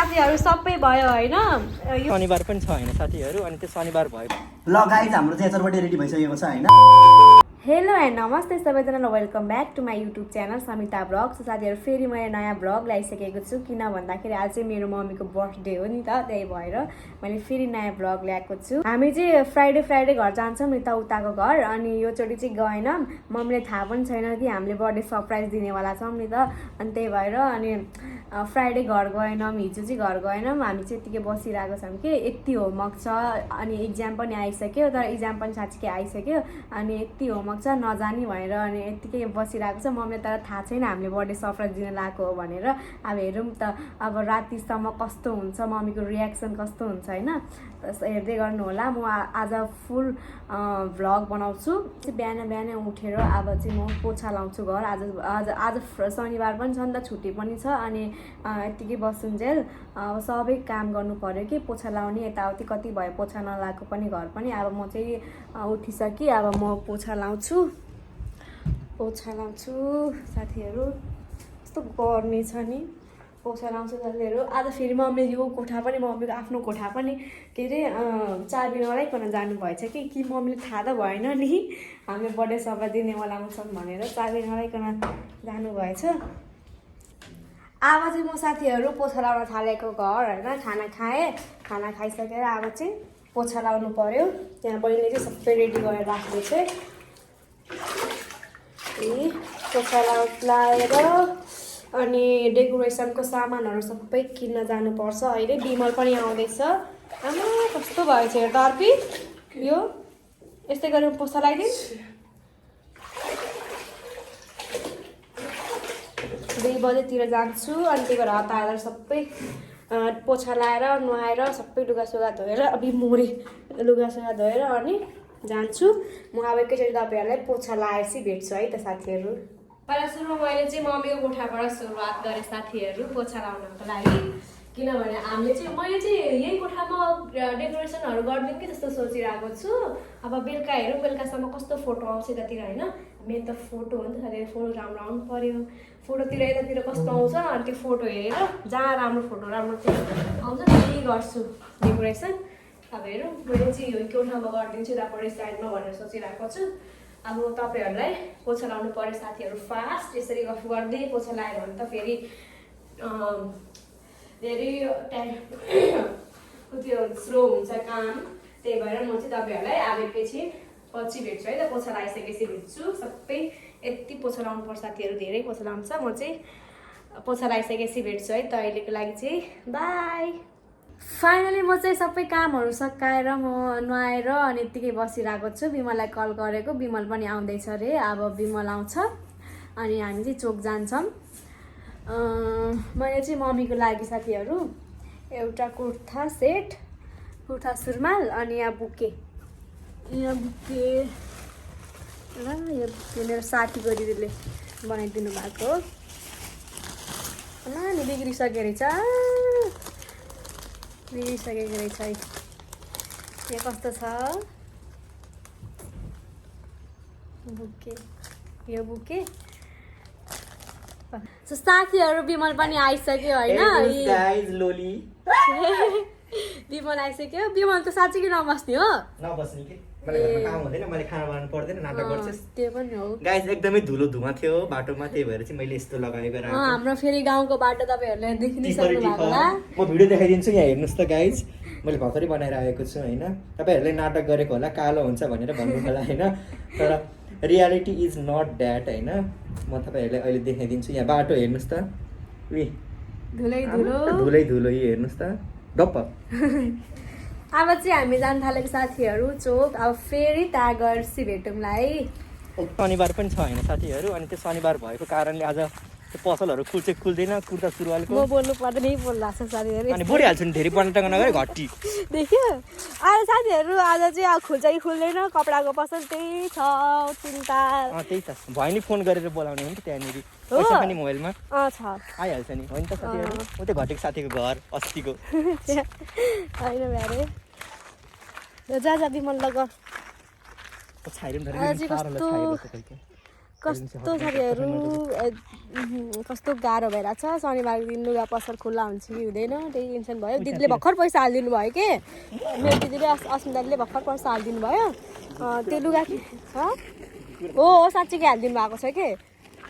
साथीहरू सबै भयो होइन शनिबार पनि छ होइन साथीहरू अनि त्यो शनिबार भयो ल गाइज हाम्रो चाहिँ यताबाट रेडी भइसकेको छ होइन हेलो एन्ड नमस्ते सबैजनालाई welcome back to my YouTube channel Samita blog. So साथीहरू फेरि मैले नयाँ ब्लग ल्याइसकेको छु किन भन्दाखेरि आज चाहिँ मेरो मम्मीको बर्थडे हो नि त, त्यही भएर मैले फेरि नयाँ ब्लग ल्याएको छु। हामी चाहिँ फ्राइडे घर जान्छौँ नि त उताको घर, अनि योचोटि चाहिँ गएन, मम्मीले थाहा पनि छैन कि हामीले बर्थडे सरप्राइज दिनेवाला छौँ नि त, अनि त्यही भएर अनि फ्राइडे घर गएनौँ, हिजो चाहिँ घर गएनौँ, हामी चाहिँ यत्तिकै बसिरहेको छौँ कि यति होमवर्क छ अनि इक्जाम पनि आइसक्यो, तर इक्जाम पनि साँच्चीकै आइसक्यो अनि यति होमवर्क छ नजानी भनेर अनि यत्तिकै बसिरहेको छ। मम्मीले तर थाहा छैन हामीले बर्थडे सरप्राइज दिन लगाएको हो भनेर। अब हेरौँ त अब रातिसम्म कस्तो हुन्छ, मम्मीको रियाक्सन कस्तो हुन्छ होइन, हेर्दै गर्नु होला। म आज फुल भ्लग बनाउँछु। बिहानै उठेर अब चाहिँ म पोछा लाउँछु घर। आज शनिबार पनि छ नि त, छुट्टी पनि छ अनि यत्तिकै बसुन्जेल अब सबै काम गर्नु पर्यो कि पोछा लाउने यताउति कति भयो पोछा नलाएको पनि घर पनि। अब म चाहिँ उठिसकेँ, अब म पोछा लाउँछु साथीहरू। कस्तो गर्मी छ नि, पोछा लाउँछु साथीहरू। आज फेरि मम्मीले यो कोठा पनि, मम्मीको आफ्नो कोठा पनि के अरे चाबी नलाइकन जानुभएछ कि मम्मीले थाहा त भएन नि हामीले बर्थडे सरप्राइज दिनेवालामा छौँ भनेर, चाबी नलाइकन जानुभएछ। अब चाहिँ म साथीहरू पोछा लाउन थालेको घर होइन, खाना खाइसकेर अब चाहिँ पोछा लाउनु पर्यो। त्यहाँ बहिनीले चाहिँ सबै रेडी गरेर राख्दै छ। पोछा लाएर अनि डेकोरेसनको सामानहरू सबै किन्न जानुपर्छ। अहिले बिमल पनि आउँदैछ। आमा कस्तो भएछ यो टर्पी, यो यस्तै गरेर पोछा लगाइदिउँ। 2 बजेतिर जान्छु अनि त्यही भएर हतार सबै पोछा लाएर नुहाएर सबै लुगासुगा धोएर मोरे लुगासुगा धोएर अनि जान्छु। म अब एकैचोटि तपाईँहरूलाई पोछा लगाएपछि भेट्छु है त साथीहरू। पहिला सुरुमा मैले चाहिँ मम्मीको कोठाबाट सुरुवात गरेँ साथीहरू पोछा लाउनको लागि, किनभने मैले चाहिँ यही कोठामा डेकोरेसनहरू गरिदिउँ कि जस्तो सोचिरहेको छु। अब बेलुका हेरौँ, बेलुकासम्म कस्तो फोटो आउँछ यतातिर होइन, मेन त फोटो हो नि त साथीहरू, फोटो राम्रो आउनु पऱ्यो। फोटोतिर यतातिर कस्तो आउँछ अनि त्यो फोटो हेरेर जहाँ राम्रो फोटो राम्रो आउँछ त्यही गर्छु डेकोरेसन। अब हेरौँ, मैले चाहिँ यो कोठामा गरिदिन्छु यतापट्टि साइडमा भनेर सोचिरहेको छु। अब तपाईँहरूलाई पोछा लाउनु पऱ्यो साथीहरू फास्ट, यसरी गफ गर्दै पोछा लगायो भने त फेरि धेरै टाइम त्यो स्लो हुन्छ काम, त्यही भएर म चाहिँ तपाईँहरूलाई अब एकैछिन पछि भेट्छु है त, पोछा लगाइसकेपछि भेट्छु। सबै यति पोछा लाउनुपर्छ साथीहरू, धेरै पोछा लाउँछ। म चाहिँ पोछा लगाइसकेपछि भेट्छु है त, अहिलेको लागि चाहिँ बाई। फाइनली म चाहिँ सबै कामहरू सकाएर म नुहाएर अनि यत्तिकै बसिरहेको छु। बिमललाई कल गरेको, बिमल पनि आउँदैछ अरे। अब बिमल आउँछ अनि हामी चाहिँ चोक जान्छौँ। मैले चाहिँ मम्मीको लागि साथीहरू एउटा कुर्ता सेट, कुर्ता सुरुमाल अनि यहाँ बुके र यो बुके मेरो साथीको दिदीले बनाइदिनु भएको हो। नि बिग्रिसकेको रहेछ है। यो कस्तो छ बुके, यो बुके। सो साथीहरू बिमल पनि आइसक्यो होइन, बिमल आइसक्यो। बिमल त साँच्चै कि नबस्ने हो, नबस्ने के मलाई काम हुँदैन, मैले खाना बनाउनु पर्दैन, नाटक गर्छु। त्यो पनि हो गाइस, एकदमै धुलो धुवा थियो बाटोमा, त्यही भएर चाहिँ मैले यस्तो लगाएको राखेको। हाम्रो फेरि गाउँको बाटो तपाईँहरूले देखिनै सक्नु भएको होला। म भिडियो देखाइदिन्छु, यहाँ हेर्नुहोस् त गाइस, मैले भर्खरै बनाएर आएको छु होइन। तपाईँहरूले नाटक गरेको होला, कालो हुन्छ भनेर भन्नु होला होइन, तर रियालिटी इज नट द्याट होइन। म तपाईँहरूलाई अहिले देखाइदिन्छु। यहाँ बाटो हेर्नुहोस् त, धुलै धुलो यो हेर्नुहोस् त डप्प। अब चाहिँ हामी जान थालेको साथीहरू चोक। अब फेरि त्यहाँ गएर भेटौँला है। शनिबार पनि छ होइन साथीहरू, अनि त्यो शनिबार भएको कारणले आज त्यो पसलहरू खुल्दैन, कुर्ता सुरुवालको। म बोल्नु पर्दैन बोल्नु छ साथीहरू, अनि बोलिहाल्छु नि, धेरै पटक नगरे घट्टी देख्यो। आज साथीहरू आज चाहिँ अब खुल्छ कि खुल्दैन, कपडाको पसल त्यही छ चिन्ता। त्यही त भयो नि, फोन गरेर बोलाउने हो नि त त्यहाँनिर, पैसा पनि मोबाइलमा छ आइहाल्छ नि, हो नि त साथीहरू। ऊ त्यो घटेको साथीको घर अस्तिको होइन भ्यारे जा बिमल लग। कस्तो साथीहरू कस्तो गाह्रो भइरहेछ शनिबारको दिन लुगा पसल खुल्ला हुन्छ कि हुँदैन त्यही टेन्सन भयो दिदीले भर्खर पैसा हालिदिनु भयो के मेरो दिदीले अस्मिताले भर्खर पैसा हालिदिनु भयो त्यो लुगा हो साँच्चीकै हालिदिनु भएको छ कि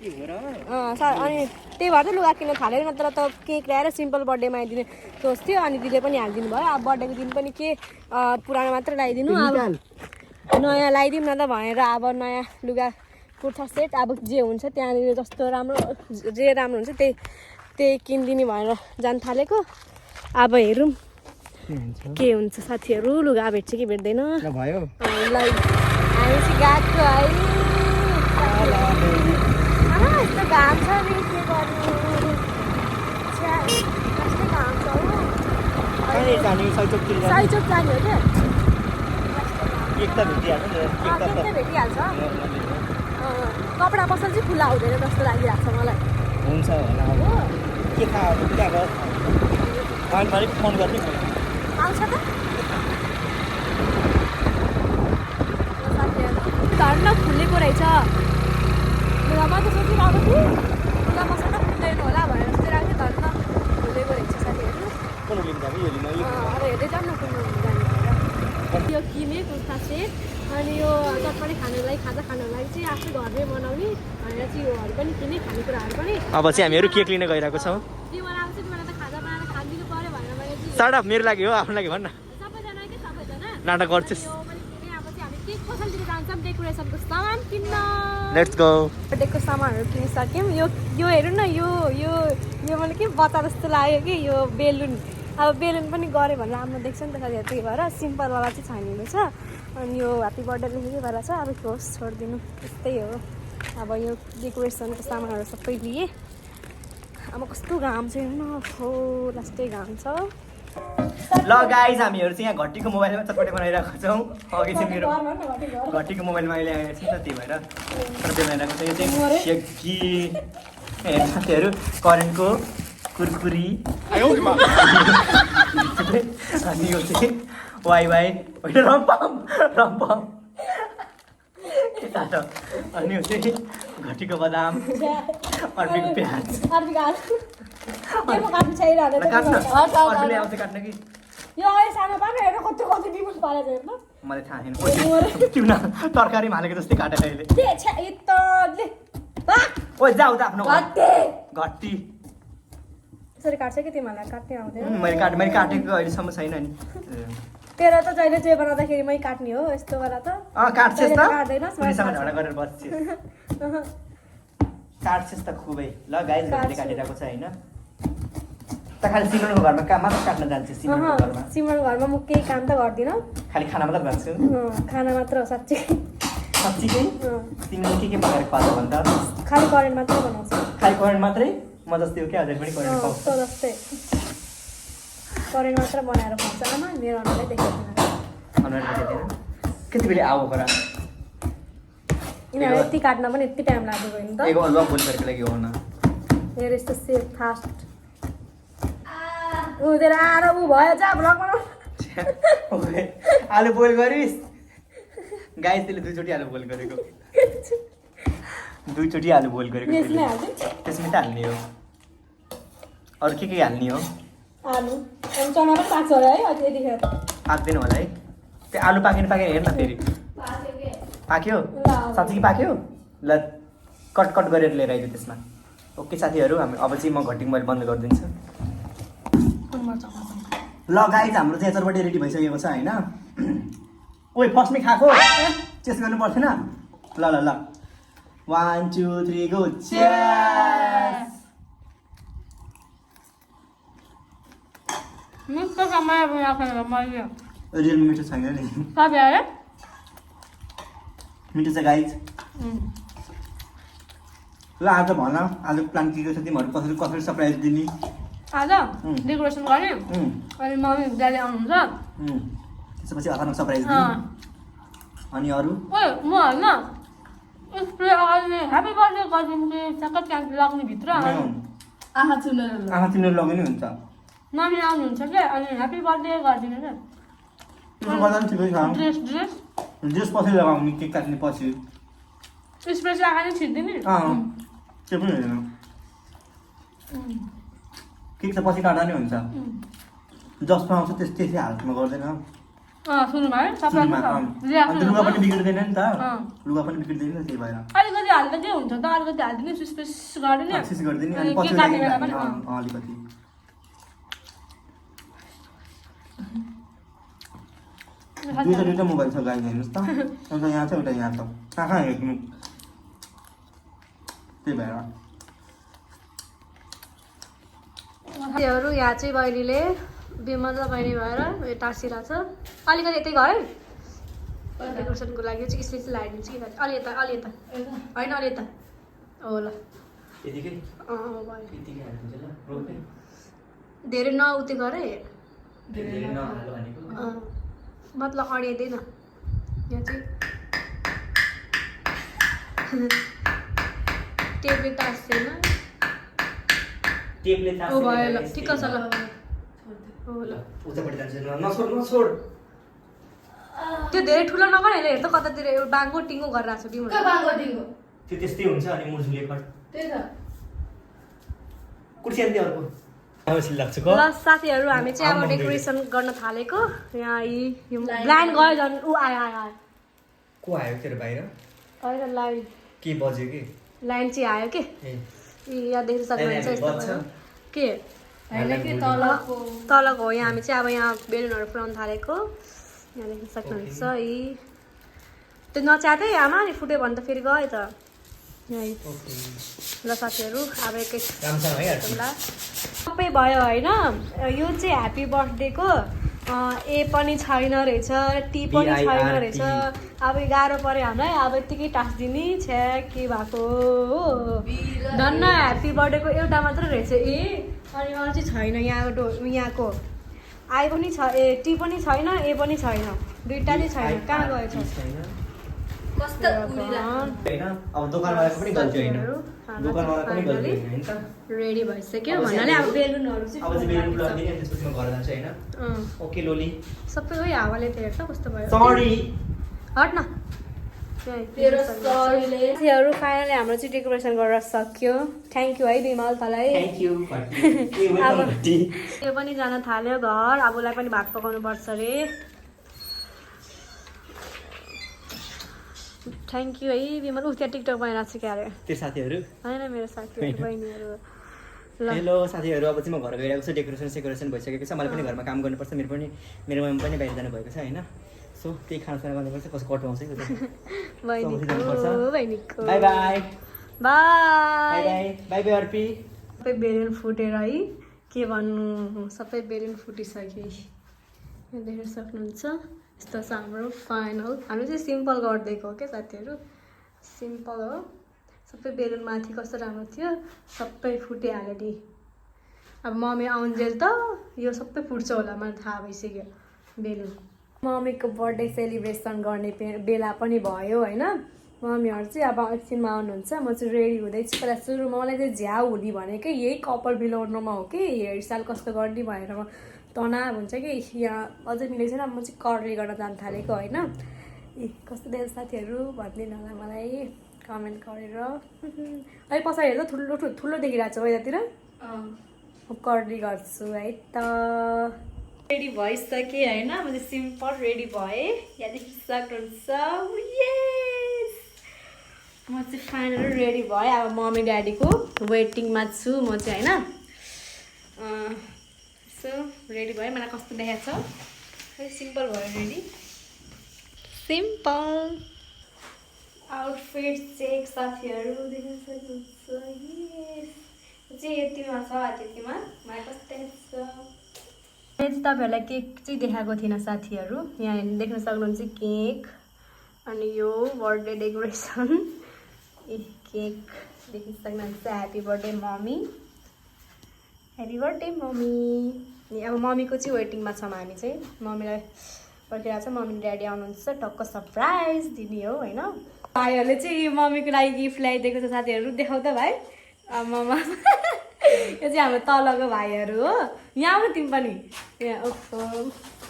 अनि त्यही भएर त लुगा किन्न थालेर नत्र त केक ल्याएर सिम्पल बर्थडेमा आइदिने सोच्थ्यो अनि दिदीले पनि हालिदिनु भयो अब बर्थडेको दिन पनि के पुरानो मात्र लगाइदिनु अब नयाँ लगाइदिउँ न त भनेर अब नयाँ लुगा कुर्ता सेट अब जे हुन्छ त्यहाँनिर जस्तो राम्रो जे राम्रो हुन्छ त्यही किनिदिने भनेर जान थालेको अब हेरौँ के हुन्छ साथीहरू लुगा भेट्छ कि भेट्दैन भयो हामी चाहिँ गएको है यस्तो घाम छ नि के गर्नु कस्तो घाम छ हो सयचोक जाने हो क्या भेटिहाल्छ कपडा पसल चाहिँ खुल्ला हुँदैन जस्तो लागिरहेको छ मलाई हुन्छ होला अब के थाहा अब क्या भयो अलिक फोन गर्ने आउँछ त धन्न खुलेको रहेछ लुगामा त सोचिरहेको थिएँ लुगा मसँग खुल्दैन होला भनेर सोचिरहेको थिएँ धन्न खुलेको रहेछ साथीहरू कुन लिन्छ अब हेर्दै जाऊँ न कुन जाने भएर यो किनेँ कुर्ता सेट अनि यो चटपटी खानुको लागि खाजा खानुको लागि चाहिँ आफै घरमै बनाउने भनेर चाहिँ योहरू पनि किनेँ खानेकुराहरू पनि अब चाहिँ हामीहरू केक लिन गइरहेको छौँ तिमीलाई आउँछ तिमीलाई त खाजा बनाएर खानिदिनु पऱ्यो भनेर मैले चाहिँ साडा मेरो लागि हो आफ्नो लागि भन्न सबैजना के सबैजना नाटक गर्छस् यो पनि किनेँ अब चाहिँ हामी केक पसलतिर जान्छौँ डेकोरेसनको सामान किन्न लेट्स गो बर्थडेको सामानहरू किनिसक्यौँ यो हेर्नु न यो मैले के बच्चा जस्तो लाग्यो कि यो बेलुन अब बेलुन पनि गऱ्यो भने राम्रो देख्छ नि त साथीहरू त्यही भएर सिम्पलवाला चाहिँ छानिएको छ अनि यो ह्याप्पी बर्थडे लेखेकै भएर छ अब होस् छोडिदिनु त्यस्तै हो अब यो डेकोरेसनको सामानहरू सबै लिएँ अब कस्तो घाम छ हेर्नु न हो लास्टै घाम छ ल गाइज हामीहरू चाहिँ यहाँ घट्टीको मोबाइलमा चटपटी बनाइरहेको छौँ अघि चाहिँ मेरो घट्टीको मोबाइलमा अहिले आएको छ नि त त्यही भएर चटपटी बनाइरहेको छ यो चाहिँ सेकी साथीहरू करेन्टको कुरकुरी अनि यो चाहिँ वाइ होइन रम्पम अनि यो चाहिँ घटीको बदाम अर्पीको प्याज अर्पीले आउँछ काट्न कि मलाई थाहा छैन तरकारीमा हालेको जस्तै काटेर अहिले ओ जाऊ त आफ्नो घट्टी यसरी काट्छ कि तिमीहरूलाई काट्ने आउँदैन मैले काटेको अहिलेसम्म छैन नि तेरो त जहिले जे बनाउँदाखेरि मै काट्ने हो यस्तो बेला त काट्छस् त काट्दैनस् पुलिससँग झगडा गरेर बस्छस् काट्छस् त खुबै ल गाइस घरले काटिरहेको छ होइन त खालि सिमरनको घरमा काम मात्र काट्न जान्छस् सिमरनको घरमा सिमरनको घरमा म केही काम त गर्दिनँ खालि खाना मात्र गर्छु खाना मात्र हो साँच्चै साँच्चीकै तिमीले के बनाएर खुवाउँछ भन्दा खालि करेन्ट मात्रै बनाउँछ खालि करेन्ट मात्रै म जस्तै हो क्या हजुर पनि करेन्ट खुवाउँछ जस्तै करेन्ट मात्र बनाएर खुवाउँछ आमा मेरो अनुहारै देखेको कति बेला आऊ परा यिनीहरू यति काट्न पनि यति टाइम लाग्दैन नि त एगो अलुवा बोल गरेको लागि हो न हेर यस्तो सेप फास्ट उदेर आएर ऊ भयो जा भ्लग बनाऊ आलु बोइल गरिस् गाइस त्यसले दुईचोटि आलु बोइल गरेको यसमै हाल्छ त्यसमै त हाल्ने हो अरू के हाल्ने हो आलु अनि चना पनि पाक्छ होला है अझै यतिखेर पाक्दैन होला है त्यो आलु पाकेन हेर न फेरि पाक्यो साँच्चै कि पाक्यो ल कट गरेर लिएर आइदियो त्यसमा ओके साथीहरू हामी अब चाहिँ म घटी मोबाइल बन्द गरिदिन्छु ल गाइज हाम्रो चाहिँ यतापट्टि रेडी भइसकेको छ होइन ओइ फर्स्टमै खाएको चेस गर्नु पर्थेन ल 1 2 3 गो चेस मिठो समय बनाएको मैले रियल मिठो छैन नि साथीहरू मिठो छ गाइज ल आज भन आज प्लान के छ तिमीहरू कसरी सरप्राइज दिने आज डेकोरेसन गर्ने अनि मम्मी ड्याडी आउनुहुन्छ त्यसपछि अचानक सरप्राइज दिने अनि अरू ओए म होइन स्प्रे अगाडि ह्याप्पी बर्थडे गरिदिनु कि सबै ट्याङ्क लाग्ने भित्र आँखा तिनीहरू लगाउनु हुन्छ मम्मी आउनुहुन्छ क्या अनि ह्याप्पी बर्थडे गरिदिनु क्या त्यसो गर्दा पनि ठिकै छ ड्रेस ड्रेस पछि लगाउने केक काट्ने पछि स्पेस राखेर छिर्दिने त्यो पनि होइन केक त पछि काट्दा नै हुन्छ जसमा आउँछ त्यसै हालतमा गर्दैन सुन्नुभयो अनि लुगा पनि बिग्रिँदैन नि त लुगा पनि बिग्रिँदैन त्यही भएर अलिकति हाल्दा के हुन्छ त अलिकति हालिदिने स्पेस गरिदिने कोसिस गरिदिने अनि अनि पछि केक काट्ने बेला पनि अलिकति दुईवटा मोबाइल छ गाई हेर्नुहोस् त एउटा यहाँ छ एउटा यहाँ छ कहाँ हेर्नु त्यही भएर त्योहरू यहाँ चाहिँ बहिनीले बिमल र बहिनी भएर यो टाँसिरहेको छ अलिकति यतै गयो डेकोरेसनको लागि चाहिँ यसले चाहिँ लगाइदिन्छ कि अलि यता होइन अलि यता हो ल यतिकै भयो यतिकै हालिदिन्छ ल रोक्दै धेरै नउते गरे धेरै नहाल्नु भनेको मतलब अडिँदैन यहाँ चाहिँ टेपले टाँस्दैन टेपले ओ भयो ल ठिक्क छ ल हो ल उतापट्टि जान्छ नछोड त्यो धेरै ठुलो नगर हेर त कतातिर एउटा बाङ्गो टिङ्गो गरेर आएको छ बिमल त्यो त्यस्तै हुन्छ अनि मुर्जुले खट त्यही त कुर्सी अन्त्य अर्को अवश्य लाग्छ ल साथीहरू हामी चाहिँ अब डेकोरेसन गर्न थालेको यहाँ यो ब्लाइन्ड गयो झन् ऊ आयो को आयो तेरो बाहिर होइन लाइन के बज्यो कि लाइन चाहिँ आयो के यहाँ देख्न सक्नुहुन्छ यस्तो भयो के तलको हो यहाँ हामी चाहिँ अब यहाँ बेलुनहरू पुऱ्याउनु थालेको यहाँ देख्न सक्नुहुन्छ यी त्यो नच्यातै आमा नि फुट्यो भने त फेरि गयो त यहीँ ल साथीहरू अब राम्रोसँग है सबै भयो होइन यो चाहिँ ह्याप्पी बर्थडेको ए पनि छैन रहेछ टी पनि छैन रहेछ अब गाह्रो पऱ्यो हामीलाई अब यत्तिकै टाँसिदिने छ्या के भएको हो धन्न ह्याप्पी बर्थडेको एउटा मात्रै रहेछ ए अनि अरू चाहिँ छैन यहाँको आई पनि छ ए टी पनि छैन ए पनि छैन दुइटा चाहिँ छैन कहाँ गएछ अब दोकानवालाको पनि गल्ती होइन दोकानवालाको पनि गल्ती होइन त रेडी भइसक्यो भन्नाले अब बेलुनहरू चाहिँ अब चाहिँ बेलुन लगाउने अनि त्यसपछि म घर जान्छु होइन ओके लोली सबै उयो हावाले त हेर्छ कस्तो भयो सरी हट न साथीहरू फाइनली हाम्रो चाहिँ डेकोरेसन गरेर सक्यो थ्याङ्क यू है बिमल तँलाई थ्याङ्क यू अब यो पनि जान थाल्यो घर अब उसलाई पनि भात पकाउनु पर्छ अरे थ्याङ्क यू है बिमल ऊ त्यहाँ टिकटक बनाइरहेको छ क्या अरे त्यो साथीहरू होइन मेरो साथीहरू बहिनीहरू हेलो साथीहरू अब चाहिँ म घर गइरहेको छु डेकोरेसन भइसकेको छ मलाई पनि घरमा काम गर्नुपर्छ मेरो मम्मी पनि बाहिर जानुभएको छ होइन सो त्यही खानासाना गर्नुपर्छ कसै कट आउँछ बहिनीको by by by by by Arpi सबै बेलुन फुटेर है के भन्नु सबै बेलुन फुटिसक्यो यहाँ देख्न सक्नुहुन्छ यस्तो छ हाम्रो फाइनल हामी चाहिँ सिम्पल गरिदिएको हो क्या साथीहरू सिम्पल हो सबै बेलुन माथि कस्तो राम्रो थियो सबै फुटिहाल्यो नि अब मम्मी आउन्जेल त यो सबै फुट्छ होला मलाई थाहा भइसक्यो बेलुन मम्मीको बर्थडे सेलिब्रेसन गर्ने बेला पनि भयो होइन मम्मीहरू चाहिँ अब एकछिनमा आउनुहुन्छ म चाहिँ रेडी हुँदैछु पहिला सुरुमा मलाई चाहिँ झ्याउ हुने भनेकै यही कपाल बिलाउनुमा हो कि हेयरस्टाइल कस्तो गर्ने भनेर म तनाव हुन्छ कि यहाँ अझै मिलेको छैन म चाहिँ कर्ली गर्न जान थालेको होइन कस्तो देख्छ साथीहरू भनिदिनु होला मलाई कमेन्ट गरेर अहिले पछाडि हेर्दा ठुलो देखिरहेको छ यतातिर कर्ली गर्छु है त रेडी भइसकेँ होइन मैले सिम्पल रेडी भएँ यहाँदेखि सक्नुहुन्छ म चाहिँ फाइनल रेडी भएँ अब मम्मी ड्याडीको वेटिङमा छु म चाहिँ होइन सो रेडी भएँ मलाई कस्तो देखाएको छ सिम्पल भयो रेडी सिम्पल आउटफिट चेक साथीहरू देख्न सक्नुहुन्छ चाहिँ यतिमा छ त्यतिमा मलाई कस्तो देखाएको छ मैले चाहिँ तपाईँहरूलाई केक चाहिँ देखाएको थिइनँ साथीहरू यहाँ देख्न सक्नुहुन्छ केक अनि यो बर्थडे डेकोरेसन केक देख्न सक्नुहुन्छ happy birthday mummy happy birthday mummy अब मम्मीको चाहिँ वेटिङमा छौँ हामी चाहिँ मम्मीलाई पर्खिरहेको छ मम्मी ड्याडी आउनुहुन्छ टक्क सरप्राइज दिने हो होइन भाइहरूले चाहिँ मम्मीको लागि गिफ्ट ल्याइदिएको छ साथीहरू देखाउ त भाइ मम्मा यो चाहिँ हाम्रो तलको भाइहरू हो यहाँ आउनु तिमी पनि यहाँ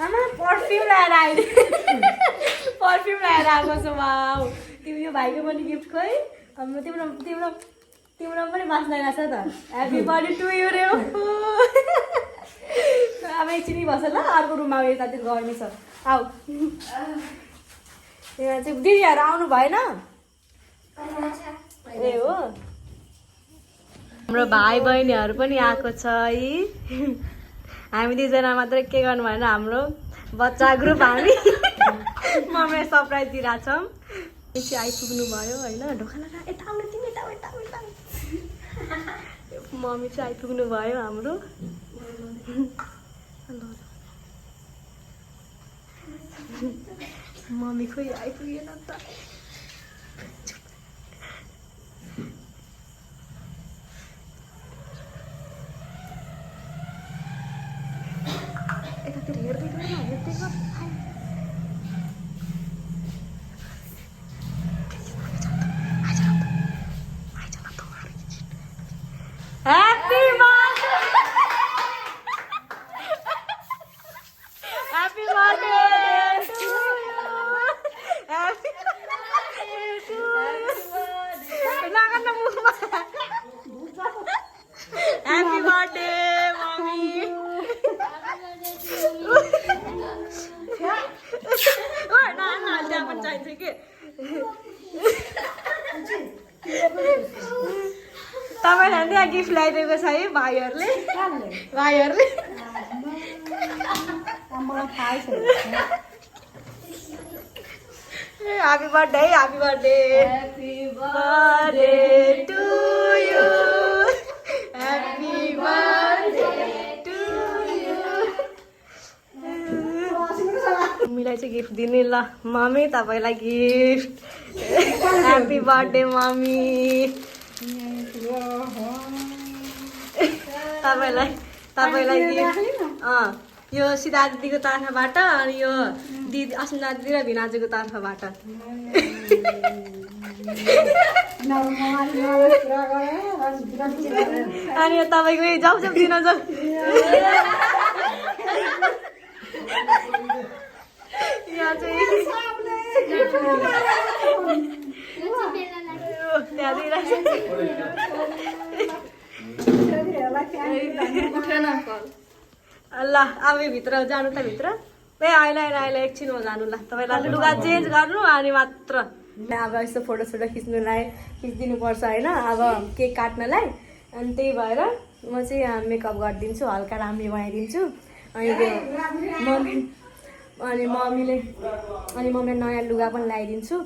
आमा पर्फ्युम लगाएर अहिले पर्फ्युम लगाएर आएको छ वाउ तिमी यो भाइको पनि गिफ्ट खोइ अब तिम्रो तिम्रो तिम्रो पनि बाँच्न रहेछ त ह्याप्पी बर्थडे टु यु रे अब एकछिन बस ल अर्को रुममा यतातिर गर्मी छ आऊ यहाँ चाहिँ दिदीहरू आउनु भएन ए हो हाम्रो भाइ बहिनीहरू पनि आएको छ है हामी दुईजना मात्रै के गर्नु भएन हाम्रो बच्चा ग्रुप हामी मम्मीलाई सरप्राइज दिइरहेछौँ एकछिन आइपुग्नु भयो होइन ढोका लगा यता आउनु तिमी यता यता यता मम्मी चाहिँ आइपुग्नु भयो हाम्रो मम्मी खोइ आइपुगेन त यतातिर हेर्दै गर हेर्दै गर Happy birthday! Happy birthday to you! Happy birthday to you! Kenangan na mukha. Happy birthday, mommy! Oh, na, jangan cair sikit. तपाईँलाई त्यहाँ गिफ्ट ल्याइदिएको छ है भाइहरूले भाइहरूले happy birthday happy birthday happy birthday to you happy birthday to you मम्मीलाई चाहिँ gift दिने ल मम्मी तपाईँलाई गिफ्ट ह्याप्पी बर्थडे मम्मी तपाईँलाई यो सिधा दिदीको तर्फबाट अनि यो दिदी अस्मिता दिदी र भिनाजुको तर्फबाट अनि यो तपाईँको जाउ जाउ दिन जाउ यहाँ चाहिँ ल अब भित्र जानु त भित्र ए अहिले एकछिनमा जानु ल तपाईँलाई लुगा चेन्ज गर्नु अनि मात्र अब यस्तो फोटोसोटो खिच्नुलाई खिचिदिनुपर्छ होइन अब केक काट्नलाई अनि त्यही भएर म चाहिँ मेकअप गरिदिन्छु हल्का राम्ररी बनाइदिन्छु अनि त्यो मम्मीले नयाँ लुगा पनि लगाइदिन्छु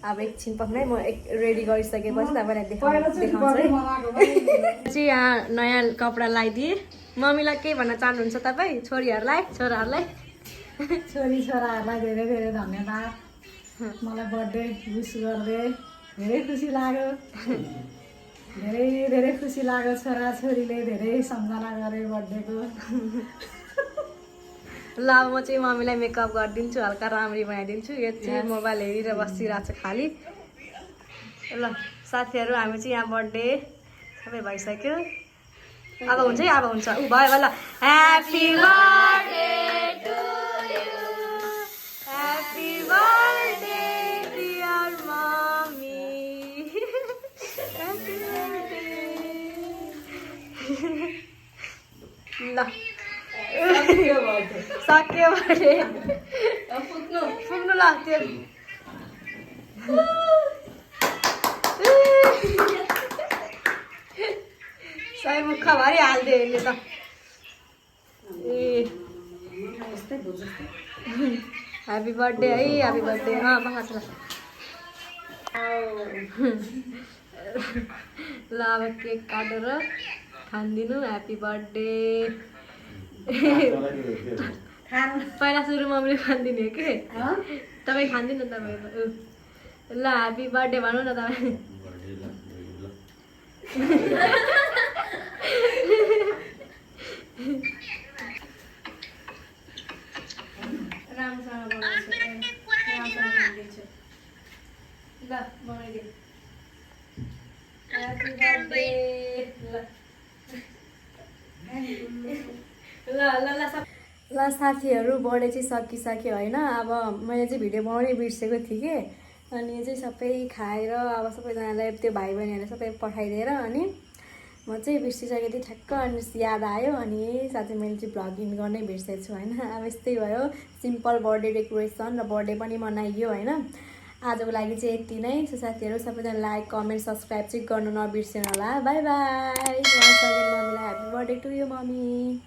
अब एकछिन पक्नै म रेडी गरिसकेपछि तपाईँलाई देखाउँछु है चाहिँ यहाँ नयाँ कपडा लगाइदिएँ मम्मीलाई के भन्न चाहनुहुन्छ तपाईँ छोराहरूलाई छोरी छोराहरूलाई धेरै धेरै धन्यवाद मलाई बर्थडे विस गर्दै धेरै खुसी लाग्यो धेरै धेरै खुसी लाग्यो छोराछोरीले धेरै सम्झना गरे बर्थडेको ल अब म चाहिँ मम्मीलाई मेकअप गरिदिन्छु हल्का राम्ररी बनाइदिन्छु यो चाहिँ मोबाइल हेरेर बसिरहेको छ खालि ल साथीहरू हामी चाहिँ यहाँ बर्थडे सबै भइसक्यो अब हुन्छ है अब हुन्छ ऊ भयो ल happy birthday to you happy birthday dear mummy happy birthday ल सक्यो भने पुग्नु ल त्यो सबै मुख भरि हालिदियो यसले त ए ह्याप्पी बर्थडे है ह्याप्पी बर्थडे बस ल अब केक काटेर खानिदिनु ह्याप्पी बर्थडे पहिला सुरु मम्मीले खानिदिने हो कि तपाईँ खानिदिनु न तपाईँ ल ह्याप्पी बर्थडे भनौँ न तपाईँ राम्रोसँग बनाउँछु ल बनाइदिनु ह्याप्पी बर्थडे ल साथीहरू बर्थडे चाहिँ सकिसक्यो होइन अब मैले चाहिँ भिडियो बनाउनै बिर्सेको थिएँ कि अनि चाहिँ सबै खाएर अब सबैजनालाई त्यो भाइ बहिनीहरूले सबै पठाइदिएर अनि म चाहिँ बिर्सिसकेको थिएँ ठ्याक्क अनि याद आयो अनि साथै मैले चाहिँ भ्लगिङ गर्नै बिर्सेछु होइन। अब यस्तै भयो सिम्पल बर्थडे डेकोरेसन र बर्थडे पनि मनाइयो होइन। आजको लागि चाहिँ यति नै। सो साथीहरू सबैजना लाइक कमेन्ट सब्सक्राइब चाहिँ गर्नु नबिर्सिनु होला। Bye bye. मम्मीलाई happy birthday to you mummy.